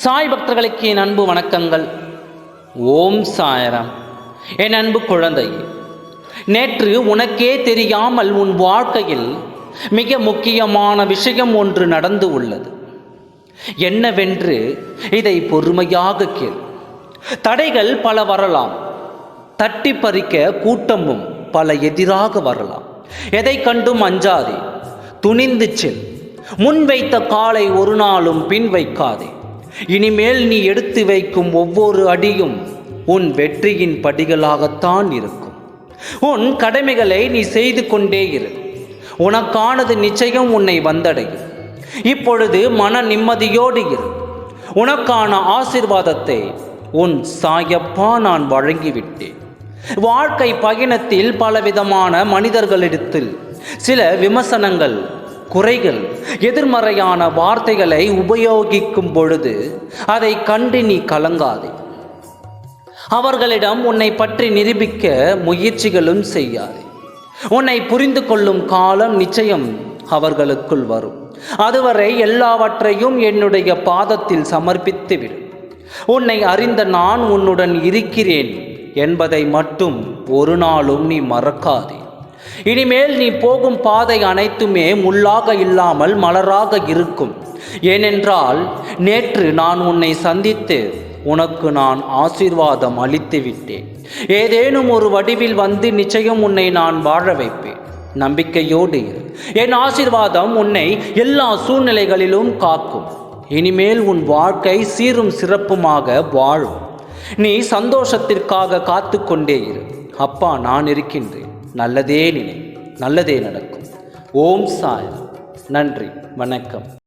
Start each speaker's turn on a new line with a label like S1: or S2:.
S1: சாய் பக்தர்களுக்கு என் அன்பு வணக்கங்கள். ஓம் சாய்ராம். என் அன்பு குழந்தையே, நேற்று உனக்கே தெரியாமல் உன் வாழ்க்கையில் மிக முக்கியமான விஷயம் ஒன்று நடந்து உள்ளது. என்னவென்று இதை பொறுமையாக கேள். தடைகள் பல வரலாம், தட்டி பறிக்க கூட்டமும் பல எதிராக வரலாம். எதை கண்டும் அஞ்சாதே, துணிந்து செல். முன் வைத்த காலை ஒரு நாளும் பின் வைக்காதே. இனிமேல் நீ எடுத்து வைக்கும் ஒவ்வொரு அடியும் உன் வெற்றியின் படிகளாகத்தான் இருக்கும். உன் கடமைகளை நீ செய்து கொண்டே இரு. உனக்கானது நிச்சயம் உன்னை வந்தடையும். இப்பொழுது மன நிம்மதியோடு இரு. உனக்கான ஆசீர்வாதத்தை உன் சாயப்பா நான் வழங்கிவிட்டேன். வாழ்க்கை பயணத்தில் பலவிதமான மனிதர்களிடத்தில் சில விமர்சனங்கள், குறைகள், எதிர்மறையான வார்த்தைகளை உபயோகிக்கும் பொழுது அதை கண்டு நீ கலங்காதே. அவர்களிடம் உன்னை பற்றி நிரூபிக்க முயற்சிகளும் செய்யாதே. உன்னை புரிந்து கொள்ளும் காலம் நிச்சயம் அவர்களுக்குள் வரும். அதுவரை எல்லாவற்றையும் என்னுடைய பாதத்தில் சமர்ப்பித்து விடு. உன்னை அறிந்த நான் உன்னுடன் இருக்கிறேன் என்பதை மட்டும் ஒரு நாளும் நீ மறக்காதே. இனிமேல் நீ போகும் பாதை அனைத்துமே முள்ளாக இல்லாமல் மலராக இருக்கும். ஏனென்றால் நேற்று நான் உன்னை சந்தித்து உனக்கு நான் ஆசீர்வாதம் அளித்து விட்டேன். ஏதேனும் ஒரு வடிவில் வந்து நிச்சயம் உன்னை நான் வாழ வைப்பேன். நம்பிக்கையோடு இரு. என் ஆசீர்வாதம் உன்னை எல்லா சூழ்நிலைகளிலும் காக்கும். இனிமேல் உன் வாழ்க்கை சீரும் சிறப்புமாக வாழும். நீ சந்தோஷத்திற்காக காத்து கொண்டே இரு. அப்பா நான் இருக்கின்றேன். நல்லதே நினை, நல்லதே நடக்கும். ஓம் சாய். நன்றி, வணக்கம்.